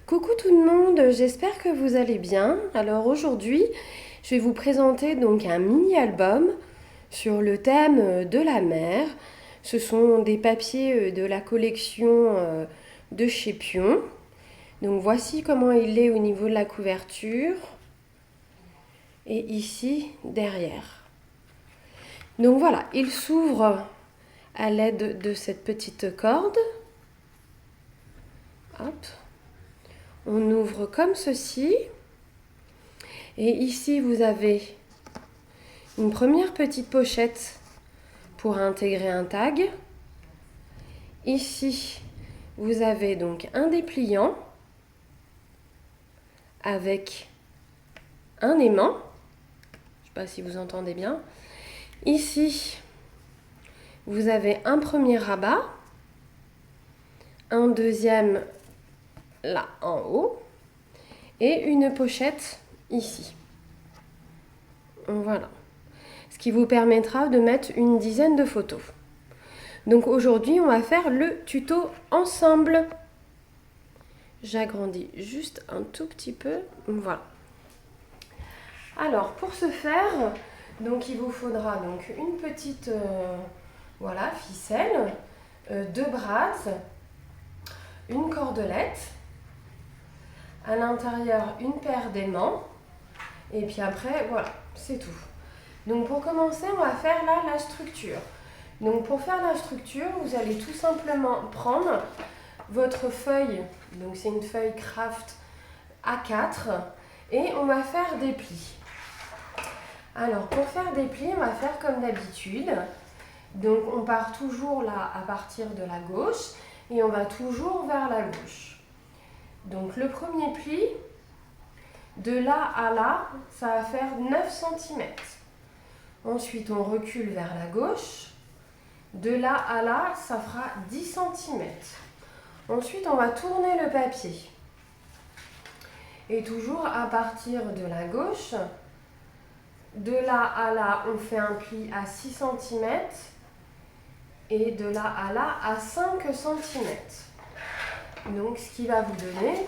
Coucou tout le monde, j'espère que vous allez bien. Alors aujourd'hui, je vais vous présenter donc un mini-album sur le thème de la mer. Ce sont des papiers de la collection de chez Pion. Donc voici comment il est au niveau de la couverture et ici derrière. Donc voilà, il s'ouvre à l'aide de cette petite corde. Hop. On ouvre comme ceci. Et ici, vous avez une première petite pochette pour intégrer un tag. Ici, vous avez donc un dépliant avec un aimant. Je ne sais pas si vous entendez bien. Ici, vous avez un premier rabat, un deuxième là en haut et une pochette ici. Voilà. Ce qui vous permettra de mettre une dizaine de photos. Donc aujourd'hui, on va faire le tuto ensemble. J'agrandis juste un tout petit peu. Voilà. Alors pour ce faire, donc il vous faudra donc une petite voilà, ficelle, deux brasses, une cordelette, à l'intérieur une paire d'aimants et puis après voilà, c'est tout. Donc pour commencer, on va faire là la structure. Donc pour faire la structure, vous allez tout simplement prendre votre feuille, donc c'est une feuille craft A4 et on va faire des plis. Alors pour faire des plis, on va faire comme d'habitude. Donc on part toujours là à partir de la gauche et on va toujours vers la gauche. Donc le premier pli, de là à là, ça va faire 9 cm. Ensuite on recule vers la gauche. De là à là, ça fera 10 cm. Ensuite, on va tourner le papier. Et toujours à partir de la gauche, de là à là, on fait un pli à 6 cm. Et de là à là, à 5 cm. Donc, ce qui va vous donner,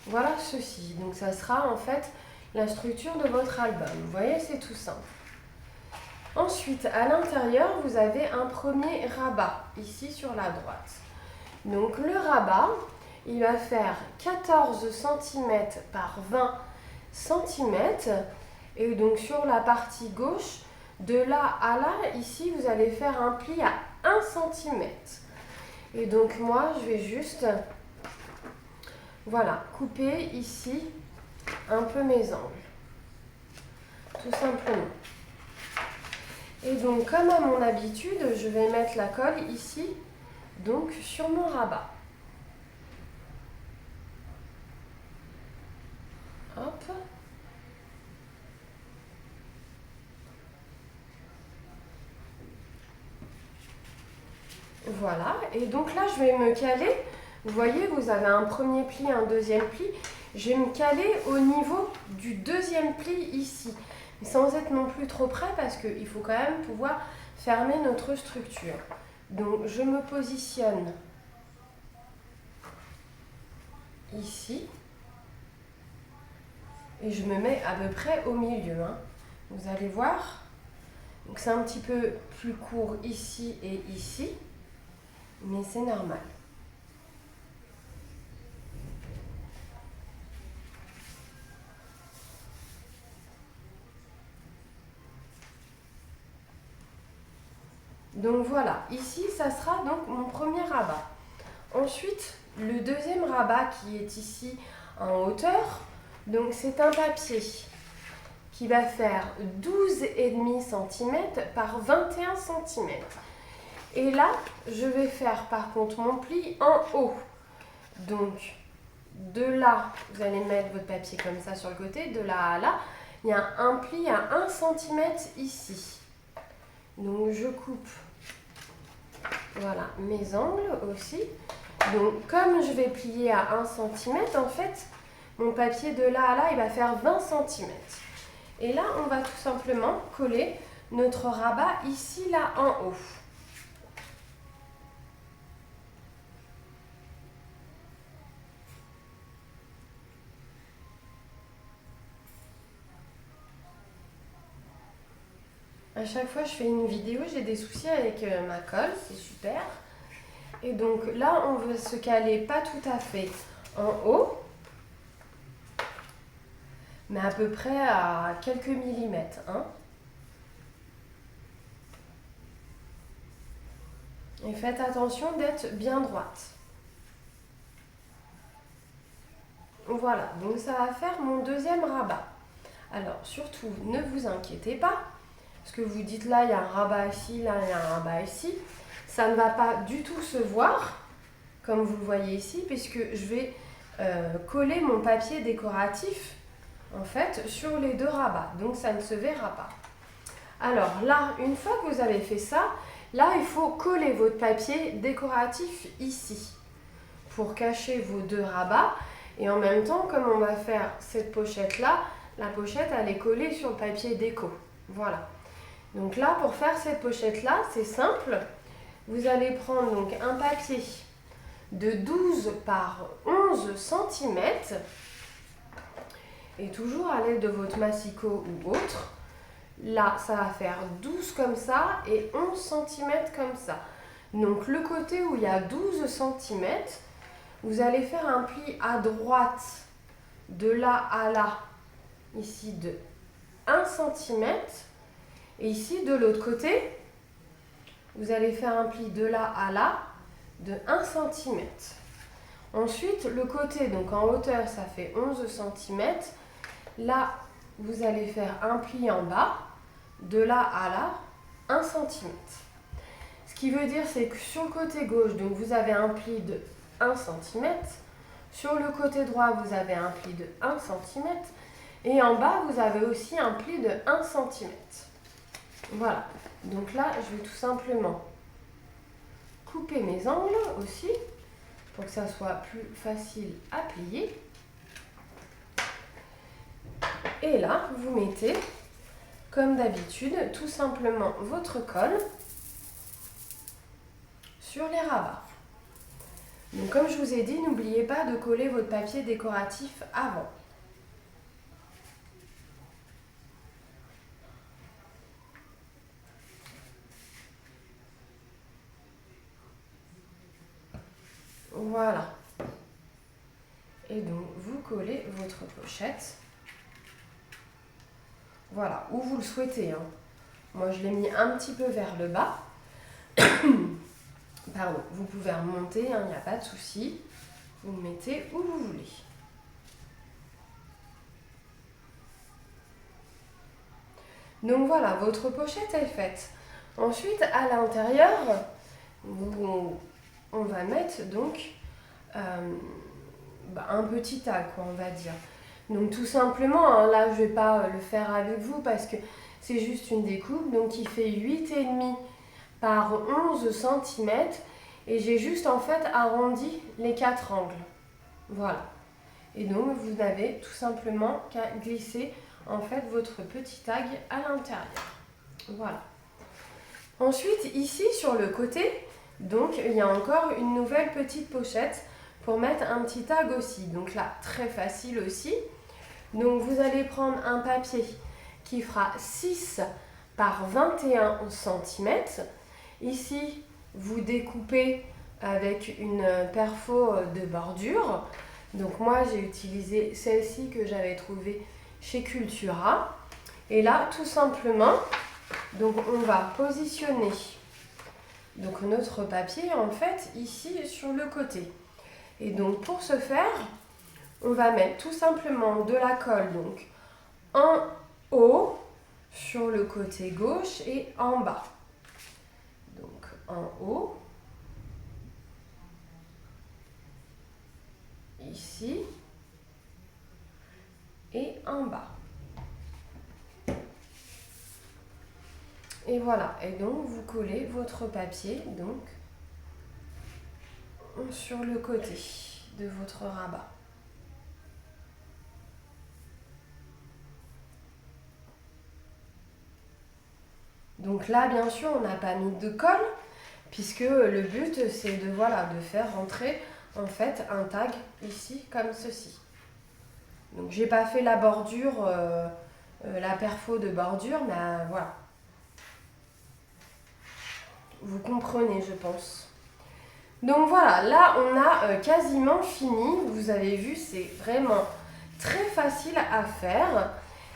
voilà ceci. Donc, ça sera en fait la structure de votre album. Vous voyez, c'est tout simple. Ensuite, à l'intérieur, vous avez un premier rabat, ici sur la droite. Donc le rabat, il va faire 14 cm par 20 cm. Et donc sur la partie gauche, de là à là, ici, vous allez faire un pli à 1 cm. Et donc moi, je vais juste, voilà, couper ici un peu mes angles. Tout simplement. Et donc, comme à mon habitude, je vais mettre la colle ici, donc sur mon rabat. Hop. Voilà. Et donc là, je vais me caler. Vous voyez, vous avez un premier pli, un deuxième pli. Je vais me caler au niveau du deuxième pli ici. Mais sans être non plus trop près parce qu'il faut quand même pouvoir fermer notre structure. Donc, je me positionne ici. Et je me mets à peu près au milieu. Vous allez voir. Donc c'est un petit peu plus court ici et ici. Mais c'est normal. Donc voilà. Ici, ça sera donc mon premier rabat. Ensuite, le deuxième rabat qui est ici en hauteur. Donc c'est un papier qui va faire 12,5 cm par 21 cm. Et là, je vais faire par contre mon pli en haut. Donc, de là, vous allez mettre votre papier comme ça sur le côté. De là à là, il y a un pli à 1 cm ici. Donc, je coupe, voilà, mes angles aussi. Donc, comme je vais plier à 1 cm, en fait, mon papier de là à là, il va faire 20 cm. Et là, on va tout simplement coller notre rabat ici, là, en haut. À chaque fois que je fais une vidéo, j'ai des soucis avec ma colle, c'est super. Et donc là, on veut se caler pas tout à fait en haut, mais à peu près à quelques millimètres. Hein. Et faites attention d'être bien droite. Voilà, donc ça va faire mon deuxième rabat. Alors surtout, ne vous inquiétez pas, parce que vous dites là, il y a un rabat ici, là, il y a un rabat ici. Ça ne va pas du tout se voir, comme vous le voyez ici, puisque je vais coller mon papier décoratif, en fait, sur les deux rabats. Donc ça ne se verra pas. Alors là, une fois que vous avez fait ça, là, il faut coller votre papier décoratif ici, pour cacher vos deux rabats. Et en même temps, comme on va faire cette pochette-là, la pochette, elle est collée sur le papier déco. Voilà. Donc là, pour faire cette pochette-là, c'est simple. Vous allez prendre donc un papier de 12 par 11 cm. Et toujours à l'aide de votre massicot ou autre. Là, ça va faire 12 comme ça et 11 cm comme ça. Donc le côté où il y a 12 cm, vous allez faire un pli à droite de là à là, ici de 1 cm. Et ici, de l'autre côté, vous allez faire un pli de là à là de 1 cm. Ensuite, le côté, donc en hauteur, ça fait 11 cm. Là, vous allez faire un pli en bas, de là à là, 1 cm. Ce qui veut dire, c'est que sur le côté gauche, donc vous avez un pli de 1 cm. Sur le côté droit, vous avez un pli de 1 cm. Et en bas, vous avez aussi un pli de 1 cm. Voilà. Donc là, je vais tout simplement couper mes angles aussi, pour que ça soit plus facile à plier. Et là, vous mettez, comme d'habitude, tout simplement votre colle sur les rabats. Donc comme je vous ai dit, n'oubliez pas de coller votre papier décoratif avant. Voilà. Et donc, vous collez votre pochette. Voilà, où vous le souhaitez. Hein. Moi, je l'ai mis un petit peu vers le bas. Pardon, vous pouvez remonter, il n'y a pas de souci. Vous le mettez où vous voulez. Donc voilà, votre pochette est faite. Ensuite, à l'intérieur, on va mettre donc un petit tag, quoi, on va dire. Donc tout simplement, hein, là je ne vais pas le faire avec vous parce que c'est juste une découpe. Donc il fait 8,5 par 11 cm et j'ai juste en fait arrondi les 4 angles. Voilà. Et donc vous n'avez tout simplement qu'à glisser en fait votre petit tag à l'intérieur. Voilà. Ensuite ici sur le côté, donc il y a encore une nouvelle petite pochette pour mettre un petit tag aussi. Donc là très facile aussi. Donc vous allez prendre un papier qui fera 6 par 21 cm. Ici, vous découpez avec une perfo de bordure. Donc moi, j'ai utilisé celle-ci que j'avais trouvée chez Cultura. Et là, tout simplement, donc on va positionner donc notre papier en fait ici sur le côté. Et donc pour ce faire, on va mettre tout simplement de la colle donc en haut sur le côté gauche et en bas. Donc en haut, ici et en bas. Et voilà, et donc vous collez votre papier donc sur le côté de votre rabat. Donc là, bien sûr, on n'a pas mis de colle, puisque le but, c'est de, voilà, de faire rentrer en fait un tag ici, comme ceci. Donc j'ai pas fait la bordure, la perfo de bordure, mais voilà. Vous comprenez, je pense. Donc voilà, là on a quasiment fini. Vous avez vu, c'est vraiment très facile à faire.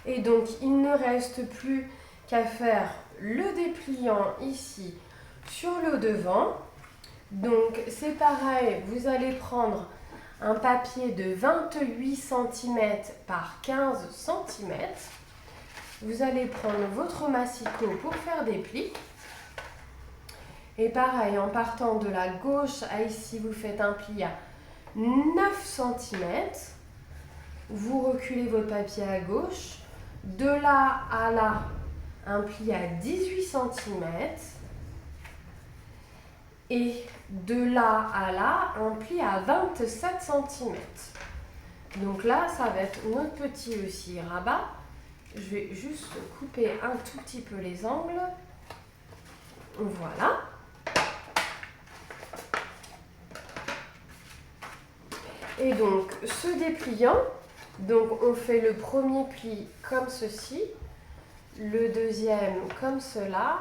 Et donc il ne reste plus qu'à faire le dépliant ici sur le devant. Donc c'est pareil, vous allez prendre un papier de 28 cm par 15 cm. Vous allez prendre votre massicot pour faire des plis. Et pareil, en partant de la gauche à ici, vous faites un pli à 9 cm. Vous reculez votre papier à gauche. De là à là, un pli à 18 cm. Et de là à là, un pli à 27 cm. Donc là, ça va être notre petit aussi rabat. Je vais juste couper un tout petit peu les angles. Voilà. Et donc, ce dépliant, donc on fait le premier pli comme ceci, le deuxième comme cela,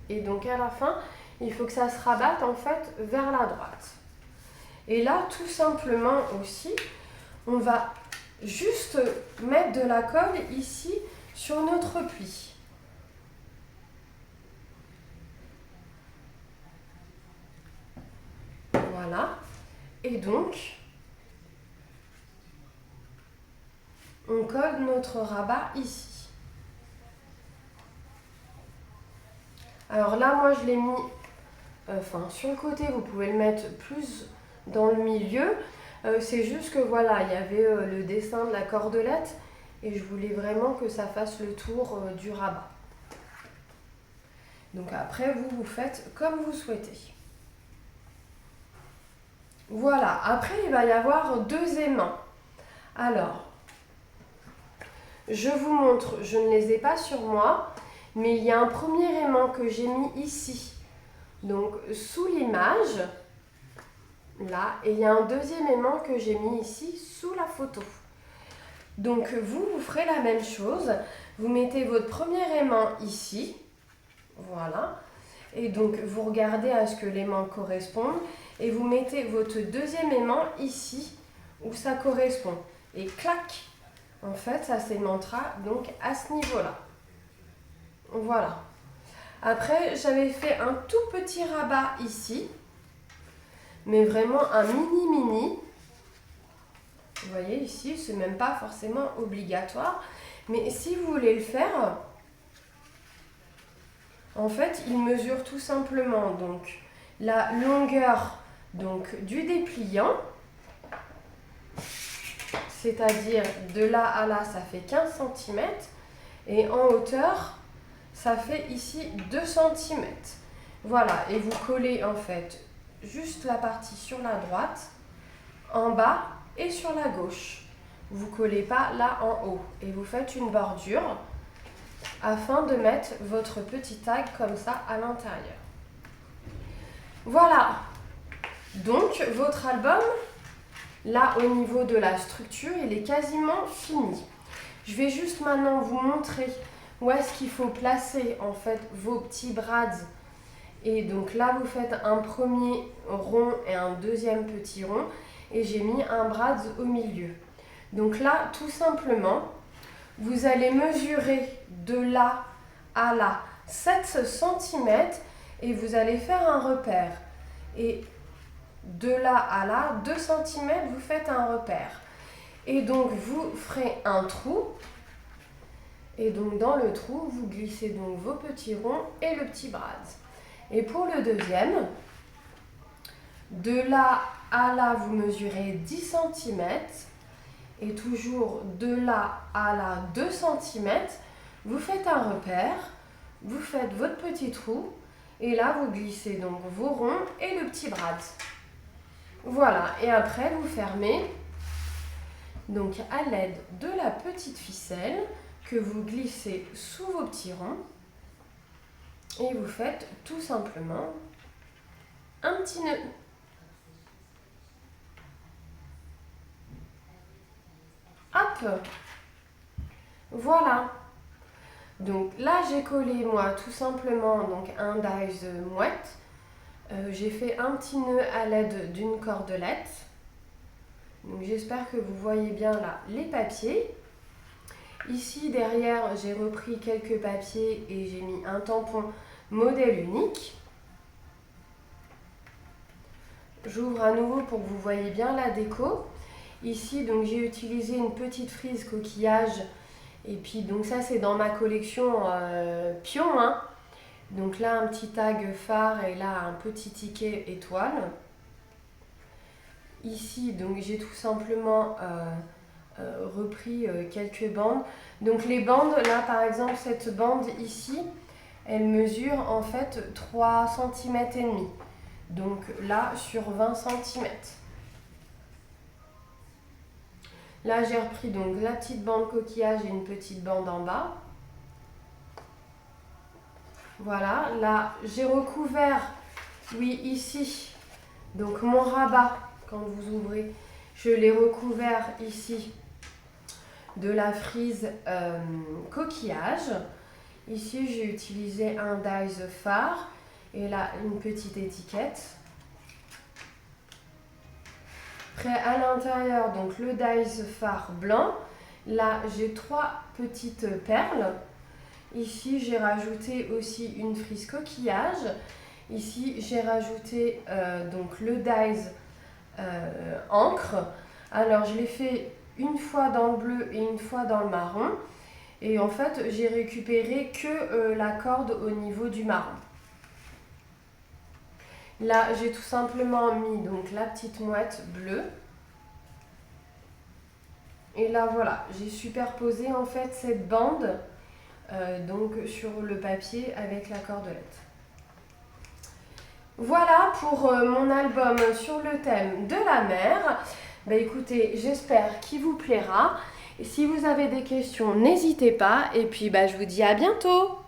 et donc à la fin, il faut que ça se rabatte en fait vers la droite. Et là, tout simplement aussi, on va juste mettre de la colle ici sur notre pli. Voilà. Et donc, on colle notre rabat ici. Alors là, moi, je l'ai mis sur le côté. Vous pouvez le mettre plus dans le milieu. C'est juste que voilà, il y avait le dessin de la cordelette et je voulais vraiment que ça fasse le tour du rabat. Donc après, vous faites comme vous souhaitez. Voilà, après, il va y avoir deux aimants. Alors, je vous montre, je ne les ai pas sur moi, mais il y a un premier aimant que j'ai mis ici, donc sous l'image, là, et il y a un deuxième aimant que j'ai mis ici sous la photo. Donc vous ferez la même chose, vous mettez votre premier aimant ici, voilà, et donc vous regardez à ce que l'aimant corresponde, et vous mettez votre deuxième aimant ici, où ça correspond, et clac, en fait, ça s'aimantera donc à ce niveau-là. Voilà. Après, j'avais fait un tout petit rabat ici, mais vraiment un mini-mini. Vous voyez ici, c'est même pas forcément obligatoire. Mais si vous voulez le faire, en fait, il mesure tout simplement donc la longueur donc, du dépliant. C'est-à-dire de là à là, ça fait 15 cm. Et en hauteur, ça fait ici 2 cm. Voilà, et vous collez en fait juste la partie sur la droite, en bas et sur la gauche. Vous ne collez pas là en haut. Et vous faites une bordure afin de mettre votre petit tag comme ça à l'intérieur. Voilà. Donc, votre album, là au niveau de la structure, il est quasiment fini. Je vais juste maintenant vous montrer où est-ce qu'il faut placer en fait vos petits brads. Et donc là, vous faites un premier rond et un deuxième petit rond. Et j'ai mis un brad au milieu. Donc là, tout simplement, vous allez mesurer de là à là 7 cm et vous allez faire un repère. Et de là à là, 2 cm, vous faites un repère. Et donc, vous ferez un trou. Et donc, dans le trou, vous glissez donc vos petits ronds et le petit brad. Et pour le deuxième, de là à là, vous mesurez 10 cm. Et toujours de là à là, 2 cm. Vous faites un repère. Vous faites votre petit trou. Et là, vous glissez donc vos ronds et le petit brad. Voilà. Et après, vous fermez. Donc, à l'aide de la petite ficelle que vous glissez sous vos petits ronds. Et vous faites tout simplement un petit nœud. Hop! Voilà. Donc là j'ai collé moi tout simplement donc un dies mouette. J'ai fait un petit nœud à l'aide d'une cordelette. Donc j'espère que vous voyez bien là les papiers. Ici derrière j'ai repris quelques papiers et j'ai mis un tampon modèle unique. J'ouvre à nouveau pour que vous voyez bien la déco. Ici donc j'ai utilisé une petite frise coquillage et puis donc ça c'est dans ma collection Pion, hein. Donc là un petit tag phare et là un petit ticket étoile. Ici donc j'ai tout simplement repris quelques bandes. Donc les bandes là par exemple cette bande ici elle mesure en fait 3 cm et demi. Donc là sur 20 cm. Là j'ai repris donc la petite bande coquillage et une petite bande en bas. Voilà, là j'ai recouvert, oui ici, donc mon rabat, quand vous ouvrez, je l'ai recouvert ici de la frise coquillage. Ici j'ai utilisé un dies phare et là une petite étiquette. Après à l'intérieur donc le dies phare blanc. Là j'ai 3 petites perles. Ici j'ai rajouté aussi une frise coquillage. Ici j'ai rajouté donc le dies encre. Alors je l'ai fait une fois dans le bleu et une fois dans le marron. Et en fait j'ai récupéré que la corde au niveau du marron. Là j'ai tout simplement mis donc la petite mouette bleue. Et là voilà, j'ai superposé en fait cette bande donc sur le papier avec la cordelette. Voilà pour mon album sur le thème de la mer. Bah écoutez, j'espère qu'il vous plaira. Et si vous avez des questions, n'hésitez pas. Et puis bah, je vous dis à bientôt.